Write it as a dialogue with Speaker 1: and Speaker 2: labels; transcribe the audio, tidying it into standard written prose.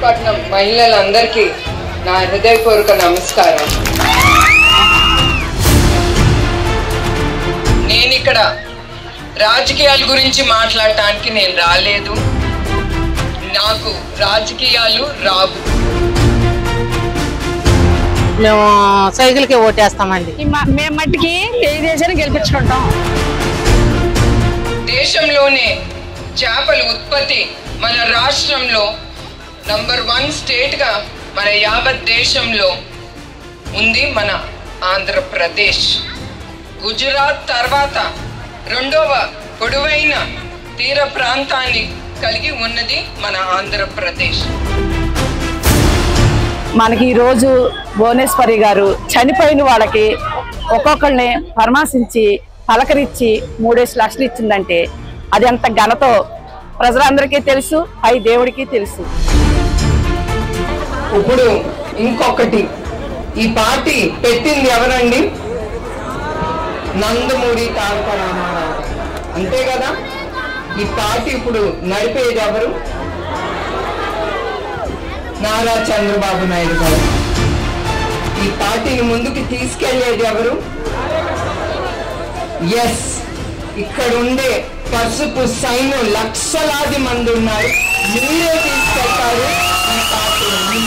Speaker 1: మచిలీపట్నం మహిళలందరికీ నా హృదయపూర్వక నమస్కారం. నేను ఇక్కడ రాజకీయాల గురించి మాట్లాడటానికి నేను రాలేదు. నాకు రాజకీయాలు రావు.
Speaker 2: మేము సైకిల్కి ఓటేస్తామండి.
Speaker 3: మేము మట్టికి తెలుగుదేశాన్ని గెలిపించుకుంటాం.
Speaker 1: దేశంలోనే చేపల ఉత్పత్తి మన రాష్ట్రంలో నంబర్ 1 స్టేట్గా మన యావత్ దేశంలో ఉంది మన ఆంధ్రప్రదేశ్. గుజరాత్ తర్వాత 2వ పొడవైన తీర ప్రాంతాన్ని కలిగి ఉన్నది మన ఆంధ్రప్రదేశ్.
Speaker 3: మనకి ఈరోజు భువనేశ్వరి గారు చనిపోయిన వాళ్ళకి ఒక్కొక్కరిని పరామర్శించి పలకరించి 3 లక్షలు ఇచ్చిందంటే అది ఎంత ఘనతో ప్రజలందరికీ తెలుసు, పై దేవుడికి తెలుసు.
Speaker 1: ఇప్పుడు ఇంకొకటి, ఈ పార్టీ పెట్టింది ఎవరండి? నందమూరి తారక రామారావు, అంతే కదా. ఈ పార్టీ ఇప్పుడు నడిపేది ఎవరు? నారా చంద్రబాబు నాయుడు గారు. ఈ పార్టీని ముందుకు తీసుకెళ్లేది ఎవరు? ఎస్, ఇక్కడ ఉండే పసుపు సైన్యం లక్షలాది మంది ఉన్నారు. మీరే తీసుకెళ్తారు ఈ పార్టీని.